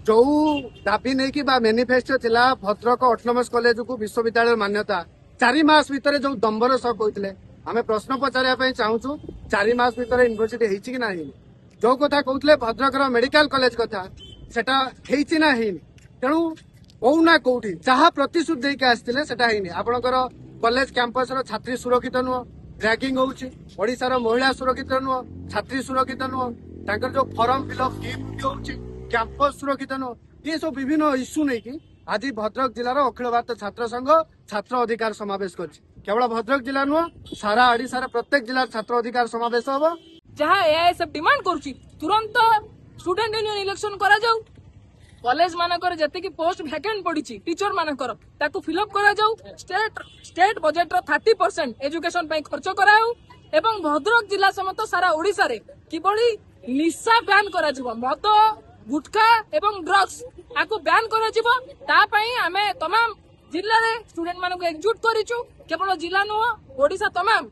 जो दाबी नहीं कि मैनिफेस्टो थिला भद्रक ऑटोनोमस कॉलेज को विश्वविद्यालय मान्यता 4 मास भितर जो दम्बर सह कहते आम प्रश्न पचारे चाहूँ 4 मास भितर यूनिवर्सिटी होती कि ना जो कथा कहते भद्रक मेडिकल कॉलेज कथा सेटा होती ना तेणु कौना कौटी जहाँ प्रतिश्रुति देके आसते सेटा है आपणकर कॉलेज कैंपस छात्री सुरक्षित नुह रैगिंग होशार महिला सुरक्षित नुह छात्री सुरक्षित नुह तांकर जो फॉर्म फिलअप कैंपस सुरक्षित नुह ये सब विभिन्न इश्यू नहीं कि आज भद्रक जिलार अखिल भारत छात्र संघ छात्र अधिकार समावेश कर केवल भद्रक जिला नुह सारा ओडिशा प्रत्येक जिला छात्र अधिकार समावेश हम जहाँ एआईएसएफ डिमांड करुची तुरंत स्टूडेंट यूनियन इलेक्शन करा जाऊ कॉलेज मानकर जति पोस्ट वैकेंट पड़ी टीचर मानकर ताकू फिलअप करा जाऊ स्टेट बजेट रो 30% एजुकेशन पे खर्च कराऊ एवं भद्रक जिला समेत सारा ओडिशा रे किभली निशा बैन करा जिवो मद गुटखा एवं ड्रग्स आकु बैन करा जिवो ता पई आमे तमाम जिल्ला रे स्टूडेंट मानक एकजुट करिचु केवल जिला नुह ओडिशा तमाम